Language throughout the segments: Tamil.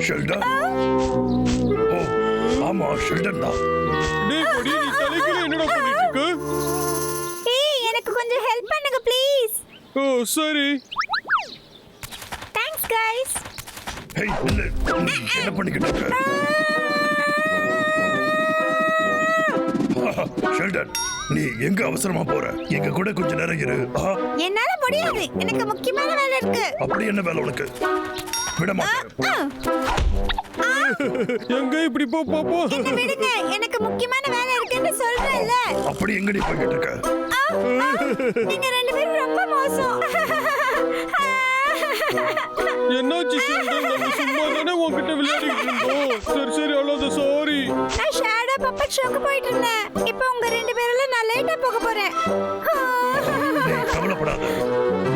ஷெல்டன். ஓ ஆமா ஷெல்டன் தான். டேய் கொடி, நீ தலைக்குள்ள என்னடா பண்ணிட்டு இருக்க? ஏய் எனக்கு கொஞ்சம் ஹெல்ப் பண்ணுங்க ப்ளீஸ். ஓ சரி. Thanks guys. ஹேய் நில்லு, என்ன பண்ணிக்கிட்டு இருக்க? ஷெல்டன், நீ எங்க அவசரமா போற? எங்க கூட கொஞ்ச நேரம் இரு. என்னால முடியாது, எனக்கு முக்கியமான வேலை இருக்கு. அப்படி என்ன வேலை உனக்கு? விட மாட்டேன். எங்க இப்படி போ போ போ. என்ன விடுங்க, எனக்கு முக்கியமான வேலை இருக்குன்னு சொல்றேன்ல. அப்படி எங்கடி போய்கிட்டு இருக்க? நீங்க ரெண்டு பேரும் ரொம்ப மோசம். என்னாச்சு ஷெல்டன்? நம்ம சும்மா தானே உன்கிட்ட விளையாடிட்டு இருந்தோம். சரி சரி அவ்வளவு சாரி. நான் ஷேடோ பப்பட் ஷோக்கு போயிட்டு இருந்தேன். இப்போ உங்க ரெண்டு பேர்ல நான் லேட்டா போக போறேன். டேய் கவலைப்படாத,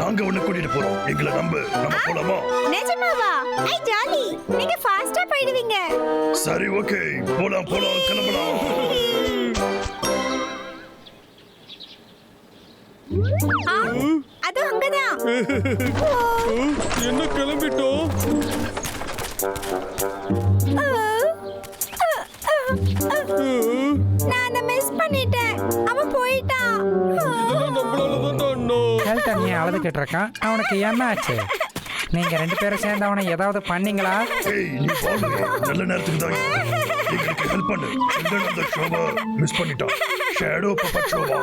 நாங்க உன்னை கூட்டிட்டு போறோம். எங்களை நம்பு, நம்ம போலாமா? நிஜமாவா? ஐ ஜாலி, நீங்க ஃபாஸ்டா போயிடுவீங்க. சரி ஓகே, போலாம் போலாம், கிளம்பலாம். அது அங்கதான். என்ன கிளம்பிட்டோம்? நான் மிஸ் பண்ணிட்டேன். அவன் போயிட்டான். இதெல்லாம் நம்மளால தான் அண்ணா. ஷெல்டன் ஏன் அழுதுகிட்டு இருக்கான்? அவனுக்கு என்ன ஆச்சு? நீங்க ரெண்டு பேரும் சேர்ந்து அவனை ஏதாவது பண்ணீங்களா? ஏய் நீ பாரு, நல்ல நேரத்துக்கு தான் எங்களுக்கு ஹெல்ப் பண்ணு. ஷெல்டன் அந்த ஷோவை மிஸ் பண்ணிட்டான். ஷேடோ பப்பட் ஷோவா?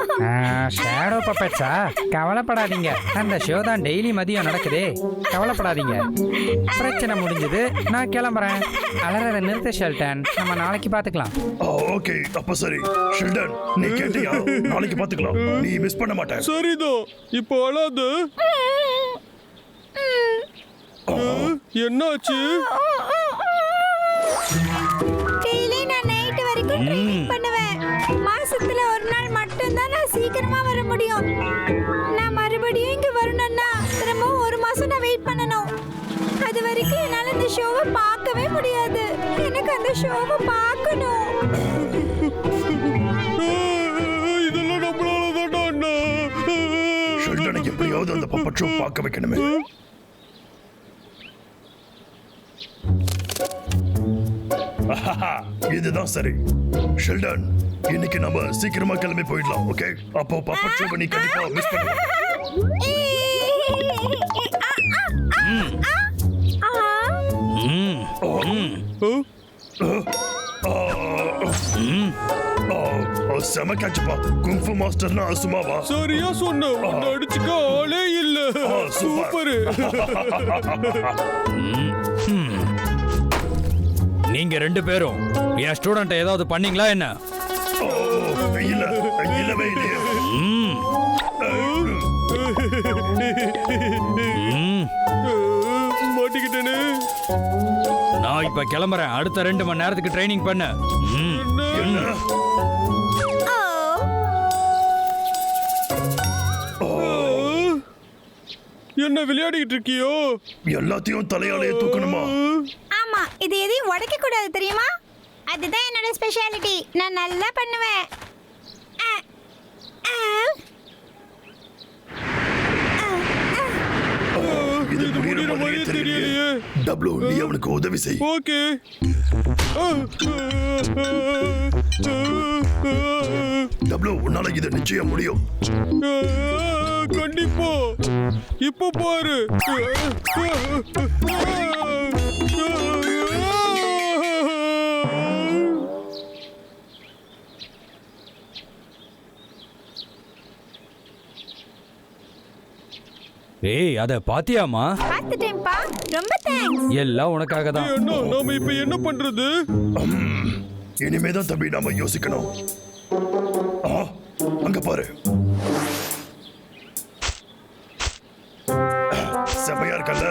ஷேடோ பப்பட்ஸா? கவலைப்படாதீங்க, அந்த ஷோ தான் டெய்லி மதியம் நடக்குதே. கவலைப்படாதீங்க, பிரச்சனை முடிஞ்சது. நான் கிளம்புறேன். அலறத நிறுத்த ஷெல்டன், நம்ம நாளைக்கு பார்த்துக்கலாம். ஓகே அப்ப சரி. ஷெல்டன் நீ கேட்டியா? நாளைக்கு பாத்துக்கலாம், நீ மிஸ் பண்ண மாட்டேன். சரிதான், இப்போ அழாத. என்னாச்சு? டெய்லி நான் நைட் வரைக்கும் ட்ரைனிங் பண்ணுவேன். மாசத்துல ஒரு நாள் மட்டும் தான் நான் சீக்கிரமா வர முடியும். நான் மறுபடியும் இங்க வரணும்னா திரும்ப ஒரு மாசம் நான் வெயிட் பண்ணணும். அது வரைக்கும் என்னால இந்த ஷோவை பார்க்கவே முடியாது. எனக்கு அந்த ஷோவை பார்க்கணும். இதெல்லாம் நம்மளால தான் அண்ணா. ஷெல்டனை எப்படியாவது அந்த பப்பட் ஷோ பார்க்க வைக்கணுமே. இதுதான் சரி. ஷெல்டன், இன்னைக்கு நம்ம சீக்கிரமா கிளம்பி போயிடலாம். ஓகே, அப்போ பப்பட் ஷோ நீ கண்டிப்பா மிஸ் பண்ண. செம கேட்சப்பா. குங்ஃபு மாஸ்டர்னா சும்மாவா? சரியா சொன்ன, உன்னை அடிச்சுக்க ஆளே இல்ல. சூப்பர். நீங்க ரெண்டு பேரும் என் ஸ்டூடெண்ட் ஏதாவது பண்ணீங்களா என்ன? இல்ல, இல்லவே இல்லையே. மாட்டிக்கிட்டேனே. நான் இப்ப கிளம்புறேன். அடுத்த 2 மணி நேரத்துக்கு ட்ரைனிங் பண்ண. என்ன விளையாடிட்டு இருக்கியோ? எல்லாத்தையும் தலையாலேயே தூக்கணுமா? ஆமா, இது எதையும் உடைக்க கூடாது தெரியுமா? அதுதான் என்னோட ஸ்பெஷாலிட்டி. நான் நல்லா பண்ணுவேன். இது முடியற மாதிரியே தெரியலையே. டப்ளூ, நீ அவனுக்கு உதவி செய். ஓகே. டப்ளூ, உன்னால இது நிச்சயம் முடியும். கண்டிப்பா. இப்போ பாரு. ஏய், அத பாத்தியாமா? பார்த்துட்டேன்ப்பா. ரொம்ப தேங்க்ஸ். எல்லாம் உனக்காக தான். என்ன நாம இப்ப என்ன பண்றது? இனிமேதான் தம்பி நாம யோசிக்கணும். அங்க பாரு, செமையா இருக்கல்ல?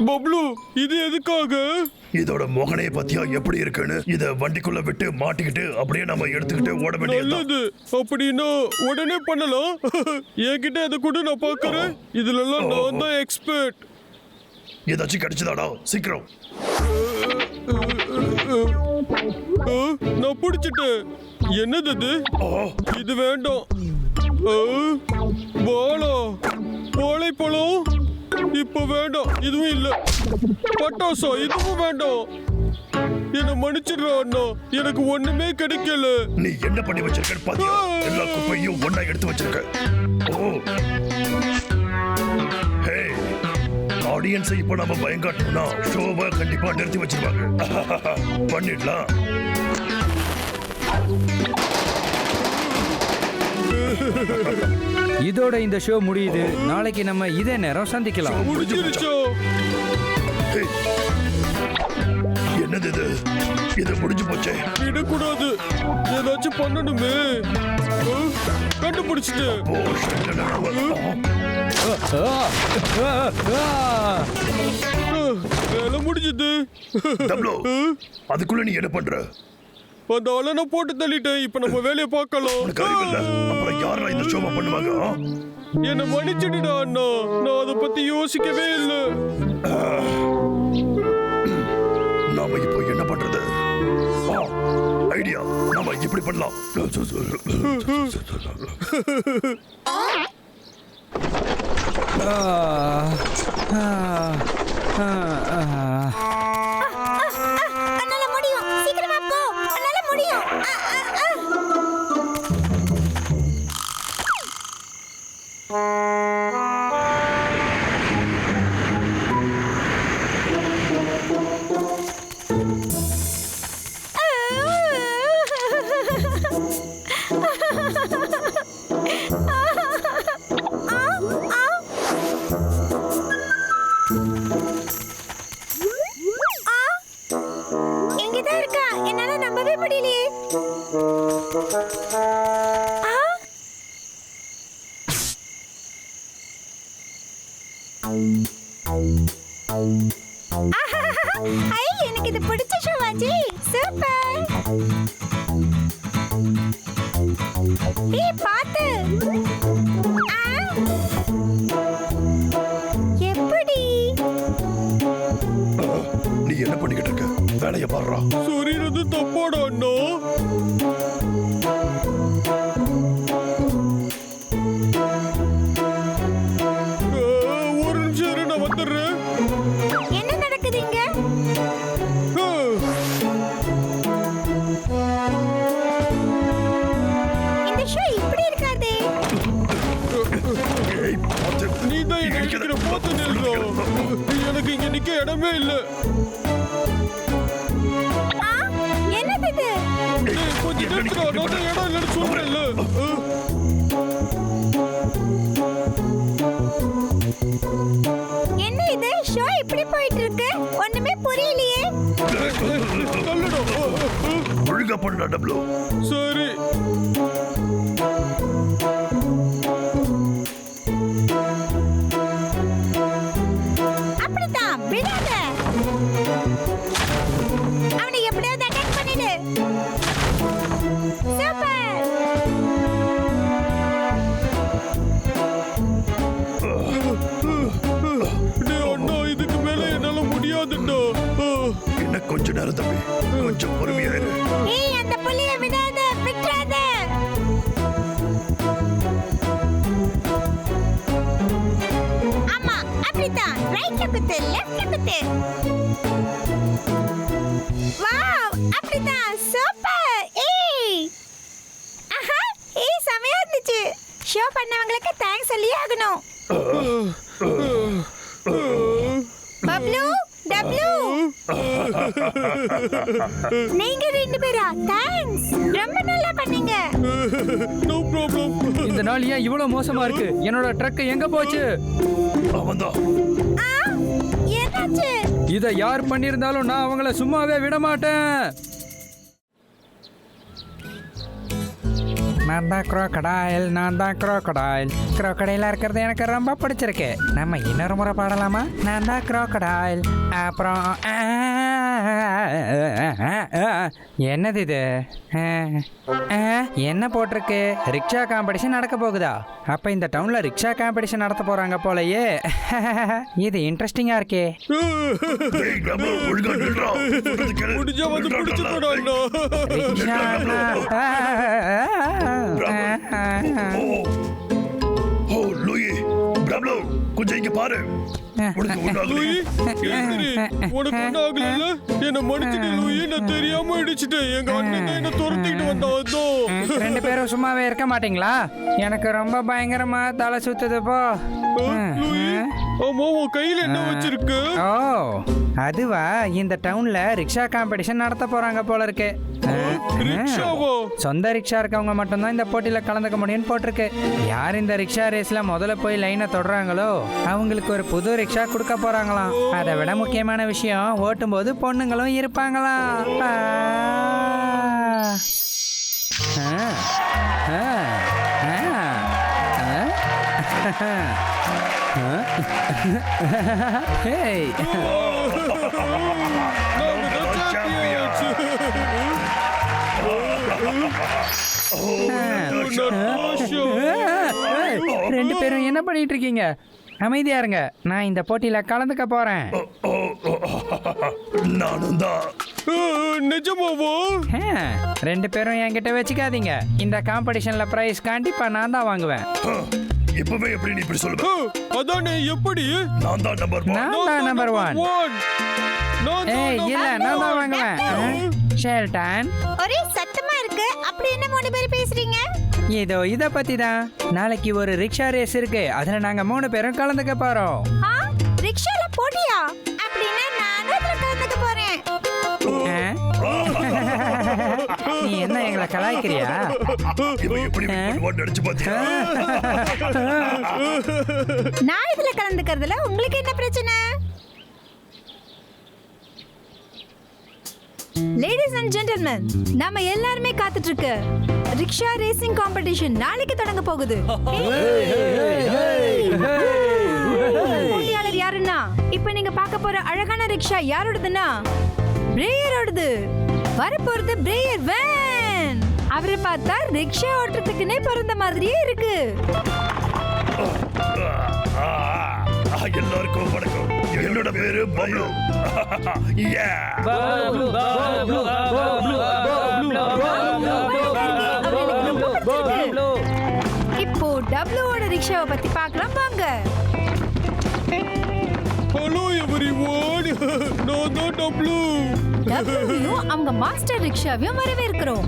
பப்ளு, இது எதுக்காக? இதோட முகனே பத்தியா எப்படி இருக்குன்னு இத வண்டிக்குள்ள விட்டு மாட்டிக்கிட்டு அப்படியே நம்ம எடுத்துக்கிட்டு ஓட வேண்டியது. நல்லது. அப்படின்னா உடனே பண்ணலாம். என்கிட்ட அதை கூட நான் பார்க்கறேன். இதுல எல்லாம் நான் தான் எக்ஸ்பர்ட். ஏதாச்சும் கிடைச்சதாடா? சீக்கிரம். நான் பிடிச்சிட்டேன். என்னது இது? இது வேண்டாம். வாழா, வாழைப்பழம் இப்ப வேண்டாம். இதுவும் இல்ல. பட்டாசா இதுவும் வேண்டாம். என்ன மன்னிச்சிடுறா அண்ணா, எனக்கு ஒண்ணுமே கிடைக்கல. நீ என்ன பண்ணி வச்சிருக்க பாத்தியா? எல்லா குப்பையும் ஒண்ணா எடுத்து வச்சிருக்க. ஓ ஹே, ஆடியன்ஸை இப்ப நம்ம பயங்காட்டணும்னா ஷோவை கண்டிப்பா நிறுத்தி வச்சிருவாங்க. பண்ணிடலாம். இதோட இந்த ஷோ முடியுது. நாளைக்கு நம்ம இதே நேரம் சந்திக்கலாம். முடிஞ்சிருச்சோ? ஹே, என்னது இது? இது முடிஞ்சு போச்சே. விடக்கூடாது. ஏதாச்சும் பண்ணணுமே. கண்டுபிடிச்சிட்டு ஓ வேலை முடிஞ்சது. டப்ளோ, அதுக்குள்ள நீ என்ன பண்ற? அந்த ஆளை நான் போட்டு தள்ளிட்டேன். இப்ப நம்ம வேலையை பார்க்கலாம். உனக்கு அறிவு இல்ல? அப்புறம் யாரா இந்த ஷோவை பண்ணுவாங்க? என்ன மன்னிச்சிடுடா அண்ணா, நான் அதை பத்தி யோசிக்கவே இல்லை. நாம இப்போ என்ன பண்றது? ஐடியா, நாம இப்படி பண்ணலாம். அண்ணால முடியும். சீக்கிரமா போ. அண்ணால முடியும். இங்கதான் இருக்கா? என்னால நம்பவே முடியலையே. ஐ, எனக்கு இது பிடிச்ச ஷோவாச்சி. சூப்பர். ஏய் பாத்து. எப்படி? நீ என்ன பண்ணிக்கிட்டு இருக்க? வேலையை பாடுறா. சொரியறது தப்பாடா அண்ணா. ஒரு நிமிஷம் இரு, நான் வந்துடுறேன். என்ன நடக்குது இங்க? இந்த ஷோ இப்படி இருக்காதே. ஏய், பாத்து. நீ தான் என்ன இருக்கிற போத்து நில்றா. எனக்கு இங்க நிக்க இடமே இல்லை. என்னது இது? கொஞ்சம் நிறுத்துறா, நான் தான் இடம் இல்லைன்னு சொல்றேன்ல. என்ன இது? ஷோ இப்படி போயிட்டு இருக்கு. ஒண்ணுமே புரியலையே. தள்ளுடா. ஒழுங்கா பண்ணா டப்ளோ. சரி. அப்படிதான் விடாத. அவனை எப்படியாவது அட்டாக் பண்ணிடு. சூப்பர். டேய் அண்ணா, இதுக்கு மேல என்னால முடியாதுடா. என்ன கொஞ்ச நேரம் தம்பி, கொஞ்சம் பொறுமையா இரு. ஏய், அந்த புலியை விடாத, விட்டுறாத. ஆமா, அப்படிதான். ரைட்ல குத்து, லெஃப்ட்ல குத்து. வாவ், அப்படிதான். சூப்பர். ஏய். ஆஹா, ஏய் செமையா இருந்துச்சு. ஷோ பண்ணவங்களுக்கு தேங்க்ஸ் சொல்லியே ஆகணும். பப்ளு, டப்ளு. நீங்க ரெண்டு பேரா? தேங்க்ஸ். ரொம்ப நல்லா பண்ணீங்க. No problem. இந்த நாள் ஏன் இவ்வளவு மோசமா இருக்கு? என்னோட ட்ரக் எங்க போச்சு? அவன்தான். என்னாச்சு? இதை யார் பண்ணியிருந்தாலும் நான் அவங்கள சும்மாவே விட மாட்டேன். நான் தான் crocodile, நான் தான் crocodile. crocodile இருக்கிறது எனக்கு ரொம்ப பிடிச்சிருக்கு. நம்ம இன்னொரு முறை பாடலாமா? நான் தான் crocodile. அப்புறம் என்னது இது? என்ன போட்டிருக்கு? ரிக்ஷா காம்படிஷன் நடக்க போகுதா? அப்ப இந்த டவுன்ல ரிக்ஷா காம்படிஷன் நடத்த போறாங்க போலயே. இது இன்ட்ரெஸ்டிங்கா இருக்கே. டேய் டபுள் ஒழுங்கா நில்றா. சொல்றது கேளு. முடிஞ்சா வந்து பிடிச்சு போடா அண்ணா. ரிக்ஷா ஓ லூயி டபுள் கொஞ்சம் இங்க பாரு. உனக்கு ஒண்ணாகலையே. லூயி, எந்திரி. உனக்கு ஒண்ணும் ஆகலைல்ல? என்னை மன்னிச்சிடு லூயி, நான் தெரியாம இடிச்சிட்டேன். எங்க அண்ணன் தான் என்னை துரத்திட்டு வந்தான். அதோ. ரெண்டு பேரும் சும்மாவே இருக்க மாட்டீங்களா? எனக்கு ரொம்ப பயங்கரமா தலை சுத்துது போ. லூயி, ஆமா உன் கையில என்ன வச்சிருக்கு? ஓ அதுவா, இந்த டவுன்ல ரிக்ஷா காம்படிஷன் நடத்த போறாங்க போல இருக்கு. ரிக்ஷாவா? சொந்த ரிக்ஷா இருக்கவங்க மட்டும்தான் இந்த போட்டியில கலந்துக்க முடியும்னு போட்டிருக்கு. யார் இந்த ரிக்ஷா ரேஸ்ல முதல்ல போய் லைனை தொடுறாங்களோ அவங்களுக்கு ஒரு புது ரிக்ஷா கொடுக்க போறாங்களாம். அதை விட முக்கியமான விஷயம், ஓட்டும் போது பொண்ணுங்களும் இருப்பாங்களாம். ஹேய், நாங்க தான் champions. ரெண்டு பேரும் என்ன பண்ணிட்டு இருக்கீங்க? அமைதியா இருங்க, நான் இந்த போட்டியில கலந்துக்க போறேன். நானும் தான். நிஜமாவா? ரெண்டு பேரும் என்கிட்ட வச்சுக்காதீங்க. இந்த காம்படிஷன்ல பிரைஸ் கண்டிப்பா நான் தான் வாங்குவேன். இப்பவே எப்படி நீ இப்படி சொல்லுவ? அதானே, எப்படி? நான் தான் நம்பர் 1. நான் தான் நம்பர் 1. ஏய் இல்ல, நான் தான் வாங்குவேன். ஷெல்டன், ஒரே சத்தமா இருக்கு. அப்படி என்ன 3 பேர் பேசுறீங்க? இதோ இத பத்தி தான். நாளைக்கு ஒரு ரிக்ஷா ரேஸ் இருக்கு, அதுல நாங்க 3 பேரும் கலந்துக்க போறோம். ரிக்ஷால போட்டியா? அப்படின்னா நானும் அதுல கலந்துக்க போறேன். நீ என்ன எங்களை கலாய்க்கிறியா? இவன் எப்படி பண்ணுவான்னு நினைச்சு பாத்தியா? நான் இதுல கலந்துக்கிறதுல உங்களுக்கு என்ன பிரச்சனை? லேடிஸ் அண்ட் ஜென்டில்மேன், நாம எல்லாருமே காத்துட்டு இருக்க ரிக்ஷா ரேசிங் காம்படிஷன் நாளைக்கு தொடங்க போகுது. போட்டியாளர் யாருன்னா, இப்ப நீங்க பார்க்க போற அழகான ரிக்ஷா யாரோடதுன்னா பிரேயரோடது. வரப்போறது பிரேயர் வேன். அவரை பார்த்தா ரிக்ஷா ஓட்டுறதுக்குன்னே பிறந்த மாதிரியே இருக்கு. எல்லாருக்கும் வணக்கம். என்னோட பேரு பப்ளு. இப்போ டப்ளூவோட ரிக்ஷாவை பத்தி பார்க்கலாம் வாங்க. ஹலோ எவரிவன், நான் தான் டப்ளூ. டப்ளூவையும் அவங்க மாஸ்டர் ரிக்ஷாவையும் வரவேற்கிறோம்.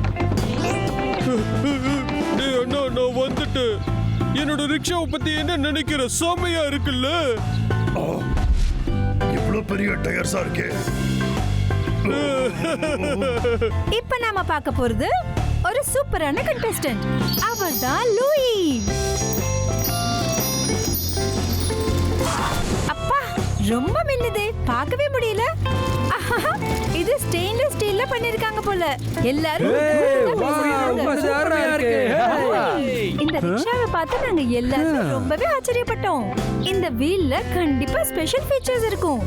டேய் அண்ணா, நான் வந்துட்டேன். என்னோட ரிக்ஷாவை பத்தி என்ன நினைக்கிற? செமையா இருக்குல்ல? இவ்வளவு பெரிய டயர்ஸா இருக்கே. இப்ப நாம பார்க்க போறது ஒரு சூப்பரான கண்டெஸ்டன்ட். அவர்தான் லூயி. அப்பா, ரொம்ப மின்னுது, பார்க்கவே முடியல. இது ஸ்டெயின்லெஸ் ஸ்டீல்ல பண்ணிருக்காங்க போல. எல்லாரும் இந்த ரிக்ஷாவை பார்த்து நாங்க எல்லாரும் ரொம்பவே ஆச்சரியப்பட்டோம். இந்த வீல்ல கண்டிப்பா ஸ்பெஷல் ஃபீச்சர்ஸ் இருக்கும்.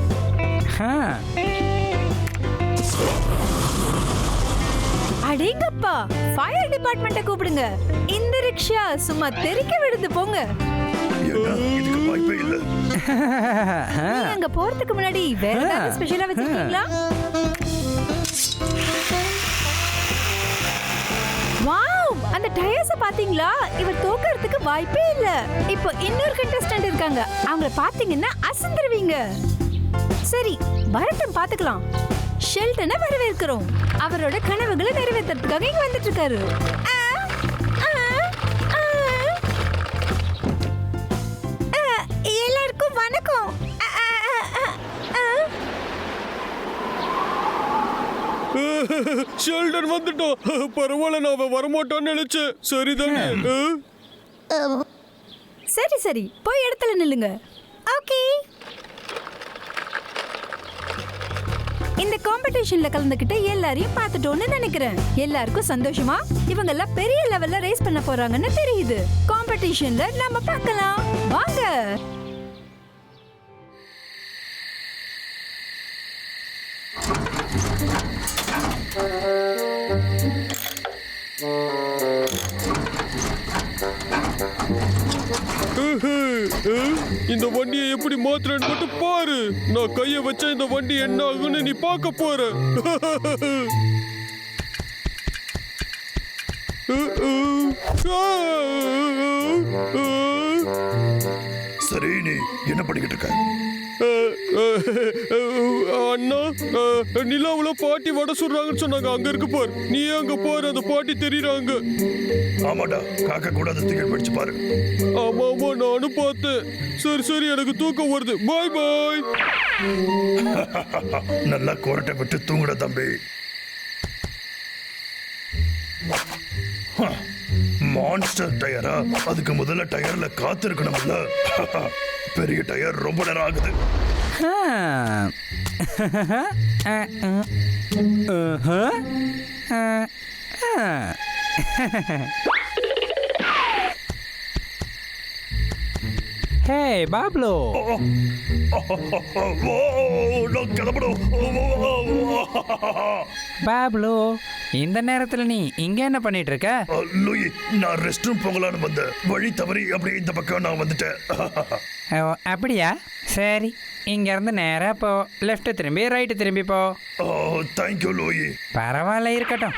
அடேங்கப்பா, ஃபயர் டிபார்ட்மெண்ட்டை கூப்பிடுங்க. இந்த ரிக்ஷா சும்மா தெறிக்க விடுது போங்க. இதுக்கு வாய்ப்பே இல்ல. நீங்க அங்க போறதுக்கு முன்னாடி வேற ஏதாவது ஸ்பெஷலா வச்சிருக்கீங்களா? வாவ், அந்த டயர்ஸ் பாத்தீங்களா? இவர் தோக்கறதுக்கு வாய்ப்பே இல்ல. இப்போ இன்னொரு கண்டெஸ்டன்ட் இருக்காங்க. அவங்கள பாத்தீங்கன்னா அசந்துருவீங்க. சரி, வரட்டும் பாத்துக்கலாம். ஷெல்டனை வரவேற்கிறோம். அவரோட கனவுகளை நிறைவேற்றறதுக்காக இங்க வந்துட்டு இருக்காரு. எல்லாருக்கும் வணக்கம். ஷெல்டன் வந்துட்டோம். பரவாயில்ல, நான் அவன் வரமாட்டான்னு நினைச்சேன். சரிதானே? சரி சரி, போய் இடத்துல நில்லுங்க. ஓகே. இந்த காம்படிஷன்ல கலந்துக்கிட்டு எல்லாரையும் பார்த்துட்டோம்னு நினைக்கிறேன். எல்லாருக்கும் சந்தோஷமா? இவங்க எல்லாம் பெரிய லெவல்ல ரேஸ் பண்ண போறாங்கன்னு தெரியுது. காம்படிஷன்ல நாம பார்க்கலாம் வாங்க. இந்த வண்டியை எப்படி மாத்துறேன்னு மட்டும் பாரு. நான் கைய வச்சா இந்த வண்டி என்ன ஆகுன்னு நீ பார்க்க போற. சரி, நீ என்ன பண்ணிக்கிட்டு இருக்க? அண்ணா, நிலாவுல பாட்டி வடை சுடுறாங்கன்னு சொன்னாங்க. அங்க இருக்கு பாரு. நீ அங்க பாரு, அந்த பாட்டி தெரியுறாங்க. ஆமாடா, காக்க கூடாது, டிக்கெட் படிச்சு பாரு. ஆமா ஆமா, நானும் பார்த்தேன். சரி சரி, எனக்கு தூக்கம் வருது. பாய் பாய். நல்லா கோரட்டை விட்டு தூங்குட தம்பி. மான்ஸ்டர் டயரா? அதுக்கு முதல்ல டயர்ல காத்து இருக்கணும்ல. பெரிய டயர் ரொம்ப நேரம் ஆகுது. ஹே பாப்லோ, நான் கிளம்பணும். பாப்லோ, இந்த நேரத்துல நீ இங்க என்ன பண்ணிட்டு இருக்க? லூயி, நான் ரெஸ்ட் ரூம் போகலான்னு வந்தேன். வழி தவறி அப்படியே இந்த பக்கம் நான் வந்துட்டேன். ஓ, அப்படியா? சரி, இங்க இருந்து நேரா போ. லெஃப்ட் திரும்பி ரைட்டு திரும்பி போ. Thank you Louie. பரவாயில்ல, இருக்கட்டும்.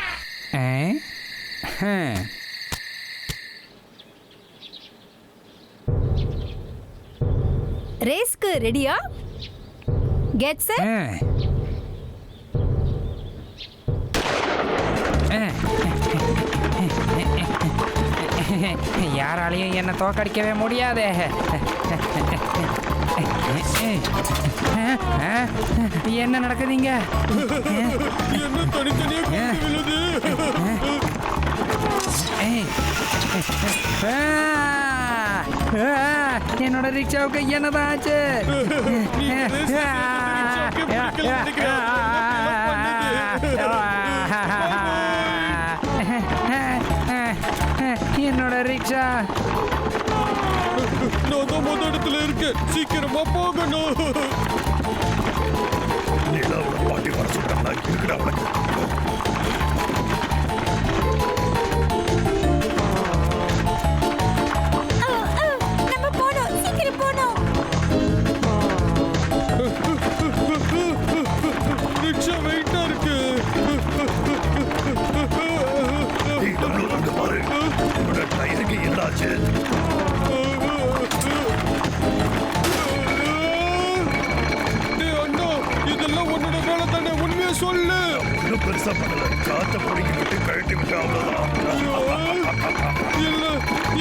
ரேஸ்க்கு ரெடியா? Get set. யாராலையும் என்ன தோக்கடிக்கவே முடியாது. என்ன நடக்குதுங்க? என்ன தனித்தனியா விழுது? என்னோட ரிக்ஷாவுக்கு என்னதான் ஆச்சு? என்னோட ரிக்ஷா. நான் தான் மொத இடத்துல இருக்கேன். சீக்கிரமா போகணும். நிலாவோட பாட்டி வர சொல்றாங்களா? இருக்குடா உனக்கு. நம்ம போணும், சீக்கிரம் போணும். ரிக்ஷா வெயிட்டா இருக்கு. அங்க பாரு, உன்னோட டயருக்கு என்னாச்சு? அண்ணா, இதெல்லாம் உன்னோட வேலை தானே? உண்மையா சொல்லு. ஒன்னும் பெருசா பண்ணல. காத்த பொடிக்கு விட்டு கழட்டி விட்டு அவ்வளவுதான். இல்ல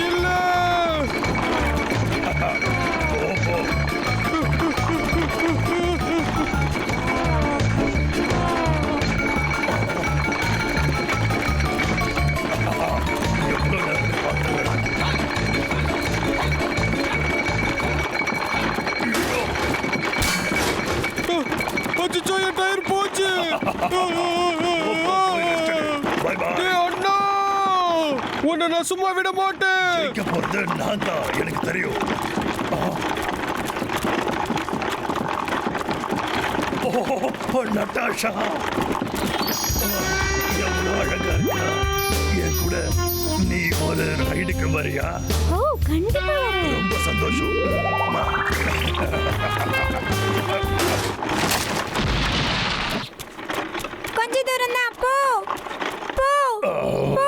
இல்ல. போ. எவ்வளவு நேரம் பார்த்தேன். அச்சோ, என் டயர் போச்சு. பாய் பாய். டேய் அண்ணா, உன்னை நான் சும்மா விட மாட்டேன். ஜெயிக்க போறது நான் தான், எனக்கு தெரியும். நட்டாஷா, எவ்வளவு அழகா இருக்கா. என் கூட நீ ஒரு ரைடுக்கு வரியா? ஓ, கண்டிப்பா வரேன். ரொம்ப சந்தோஷம். கொஞ்ச தூரம் தான். போ போ போ.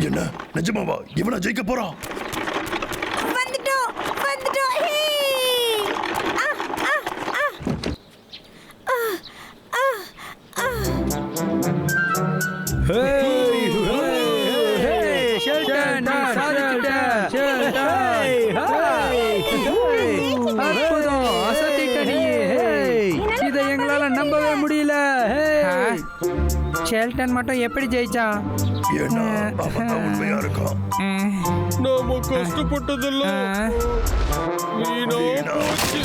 என்ன நிஜமாவா? இவனா ஜெயிக்க போறான்? வந்துட்டோம் வந்துட்டோம். ஹே! இதை எங்களால நம்பவே முடியல. ஷெல்டன் மட்டும் எப்படி ஜெயிச்சான்? ஏன்னா அவன் தான் உண்மையா இருக்கான். நாம கஷ்டப்பட்டதெல்லாம் வீணா போச்சு.